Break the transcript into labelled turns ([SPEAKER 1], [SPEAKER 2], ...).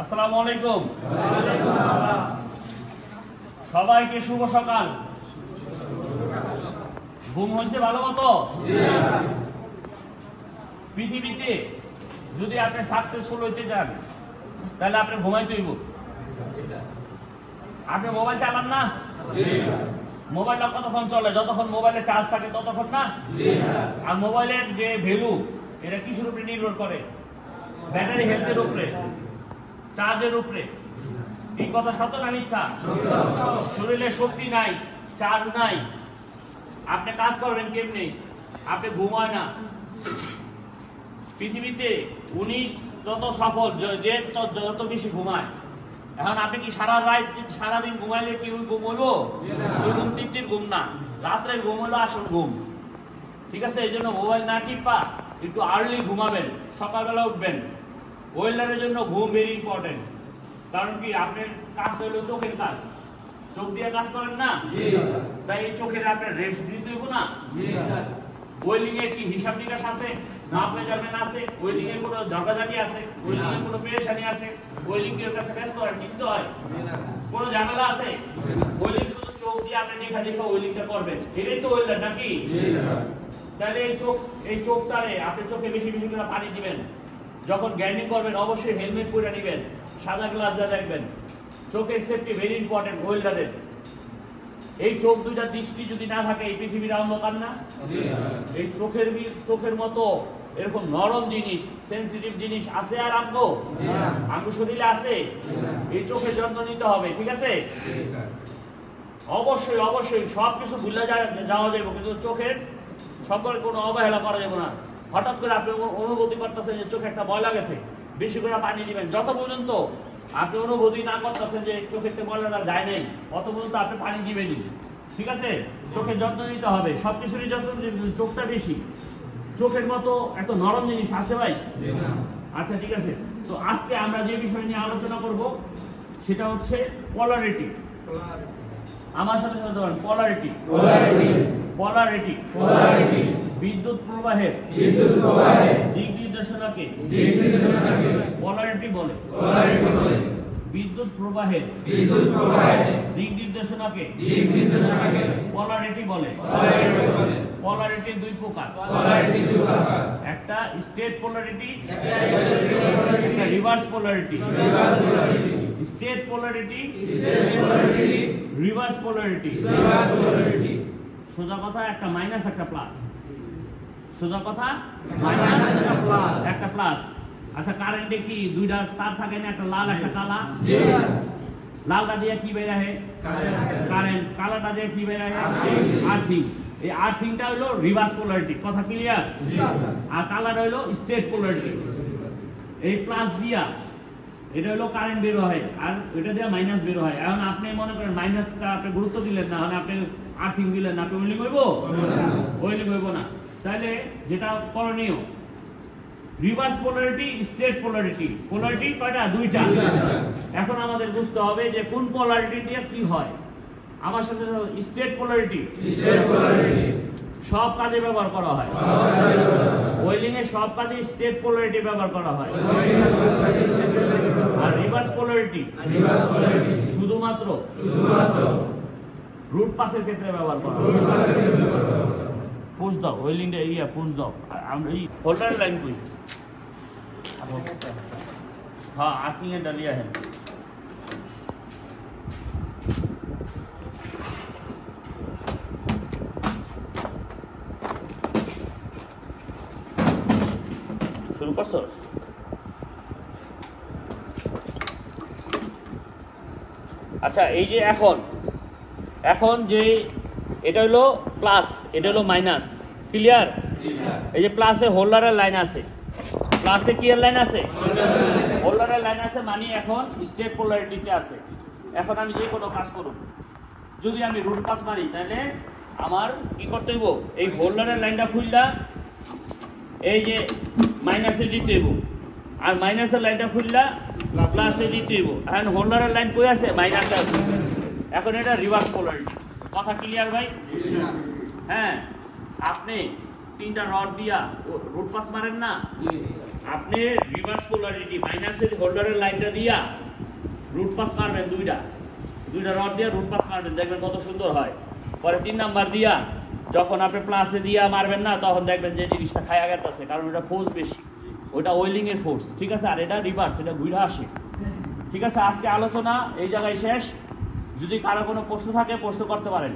[SPEAKER 1] আসসালামু আলাইকুম। সবাইকে শুভ সকাল। ঘুম হয়েছে ভালো মতো? পৃথিবীতে যদি আপনি সাকসেসফুল হইতে চান তাহলে আপনি ঘুমাইতে হইব। আপনি মোবাইল চালান না? মোবাইলটা কতক্ষণ চলে? যতক্ষণ মোবাইলে চার্জ থাকে ততক্ষণ না? আর মোবাইলের যে ভ্যালু এটা কিসের উপরে নির্ভর করে? ব্যাটারি হেলথের উপরে, চার্জের উপরে। এই কথা সত্য না মিথ্যা? শরীরে শক্তি নাই, চার্জ নাই, আপনি কাজ করবেন কেমনি? আপনি ঘুমায় না। পৃথিবীতে উনি যত সফল, যে যত বেশি ঘুমায়। এখন আপনি কি সারাদিন ঘুমাইলে কি ওই ঘুম হইব? ওই ঘুম তৃপ্তির ঘুম না, রাত্রে ঘুম হলো আসল ঘুম। ঠিক আছে? এই জন্য মোবাইল না টিপা একটু আর্লি ঘুমাবেন, সকালবেলা উঠবেন। ওয়েল্ডারের জন্য ঘুম ভেরি ইম্পর্টেন্ট। কারণ কি, আপনার কাজ হইলো চোখের কাজ, চোখ দিয়ে কাজ করেন না? তাই এই চোখের আপনার রেস্ট দিতে হইব না? ওয়েল্ডিং এর কি হিসাব নিকাশ আছে? মাপ মেজারমেন্ট আছে? ওয়েল্ডিং এর কোনো ঝগড়াঝাটি আছে? ওয়েল্ডিং এর কোনো পেরেশানি আছে? ওয়েল্ডিং এর কাছে ব্যস্ত হয়, কিনতে হয়, কোনো ঝামেলা আছে? ওয়েল্ডিং শুধু চোখ দিয়ে আপনি দেখা ওয়েল্ডিংটা করবেন, এটাই তো ওয়েল্ডার নাকি? তাহলে এই চোখটারে আপনি চোখে বেশি বেশি করে পানি দিবেন। যখন গ্রাইন্ডিং করবেন অবশ্যই হেলমেট পরে নেবেন, সাদা গ্লাস দিয়ে দেখবেন। চোখের সেফটি ভেরি ইম্পর্টেন্ট ওয়েল্ডারের। এই চোখ দুইটা দৃষ্টি যদি না থাকে এই পৃথিবীর অন্ধকার না? এই চোখের মতো এরকম নরম জিনিস, সেন্সিটিভ জিনিস আছে আর আমগো শরীরে আছে? এই চোখের যত্ন নিতে হবে, ঠিক আছে? অবশ্যই অবশ্যই সবকিছু ভুলে যাওয়া যাবে, কিন্তু চোখের সকল কোনো অবহেলা করা যাবে না। হঠাৎ করে আপনি অনুভূতি করতেছেন যে চোখে একটা ময়লা গেছে, বেশি করে পানি দিবেন। যত পর্যন্ত আপনি অনুভূতি না করতেছেন যে চোখের ময়লাটা যায় নাই, অত পর্যন্ত আপনি পানি দিবেনই, ঠিক আছে? চোখের যত্ন নিতে হবে, সবকিছুরই যত্ন। চোখটা বেশি, চোখের মতো এত নরম জিনিস আছে ভাই? আচ্ছা, ঠিক আছে। তো আজকে আমরা যে বিষয় নিয়ে আলোচনা করব সেটা হচ্ছে পোলারিটি। আমার সাথে সাথে বলেন, পোলারিটি। পোলারিটি বিদ্যুৎ প্রবাহের দিক নির্দেশনাকে পোলারিটি বলে। বিদ্যুৎ প্রবাহের দিক নির্দেশনাকে পোলারিটি বলে। পোলারিটি দুই প্রকার, একটা স্টেট পোলারিটি, একটা reverse polarity. State polarity, reverse polarity. সোজা কথা একটা মাইনাস একটা প্লাস। সোজা কথা মাইনাস একটা প্লাস। আচ্ছা, কারেন্টে কি দুইটা তার থাকে না, একটা লাল একটা কালা? লালটা দিয়ে কি বের হয়? কারেন্ট। কালাটা দিয়ে কি বের হয়? আর্থিং। এই আর্থিংটা হলো রিভার্স পোলারিটি। কথা ক্লিয়ার? আর কালারটা হলো স্টেট পোলারিটি। এই প্লাস দিয়া এটা হলো কারেন্ট বের হয়, আর এটা দিয়ে মাইনাস বের হয়। এখন আপনি মনে করেন মাইনাসটা আপনি গুরুত্ব দিলেন না, মানে আপনি আর্থিং দিলেন না, আপনি ওয়েল্ডিং হইব? ওয়েল্ডিং হইব না। তাহলে যেটা করণীয়, reverse polarity, state polarity. Polarity কয়টা? দুইটা। এখন আমাদের বুঝতে হবে যে কোন পোলারিটি দিয়ে কি হয়। আমার সাথে স্টেট পোলারিটি সব কাজে ব্যবহার করা হয়। ওয়েল্ডিং এর সব কাজে স্টেট পোলারিটি ব্যবহার করা হয়। আর রিভার্স পোলারিটি শুধুমাত্র রুট পাসের ক্ষেত্রে ব্যবহার করা হয়। পুশ দাও, ওয়েল্ডিং এরিয়া পুশ দাও। আমরা এই হোল্ডার লাইন কই? हाँ, आर्थिंग है, डलिया है। শুরু করছো? আচ্ছা, এই যে এখন যে এটা হলো প্লাস, এটা হলো মাইনাস, ক্লিয়ার? এই যে প্লাসে হোল্ডারের লাইন আছে, প্লাসে কি এর লাইন আছে? হোল্ডারের লাইন আছে, মানে এখন স্টেট পোলারিটিতে আছে। এখন আমি যে কোনো কাজ করব, যদি আমি রুট পাস মারি তাহলে আমার কি করতে হইব? এই হোল্ডারের লাইনটা খুললা এই যে মাইনাসে দিতে হইব, আর মাইনাসের লাইনটা খুললা প্লাসে দিতে হইব। এখন হোল্ডারের লাইন কই আছে? মাইনাসে আছে। এখন এটা রিভার্স পোলারিটি। কথা ক্লিয়ার ভাই? হ্যাঁ, আপনি তিনটা রড দিয়া রুট পাস মারেন না? আপনি রিভার্স পোলারিটি মাইনাসের হোল্ডারের লাইনটা দিয়া রুট পাস মারবেন, দুইটা রড দিয়ে রুট পাস মারবেন, দেখবেন কত সুন্দর হয়। পরে 3 নাম্বার দিয়া যখন আপনি প্লাসে দিয়া মারবেন না, তখন দেখবেন যে জিনিসটা খায়া গেছে, কারণ এটা ফোর্স বেশি, ওইটা ওয়েলিং এর ফোর্স, ঠিক আছে। আর এটা রিভার্স, এটা ঘুরে আসে, ঠিক আছে। আজকে আলোচনা এই জায়গায় শেষ। যদি কারো কোনো প্রশ্ন থাকে প্রশ্ন করতে পারেন।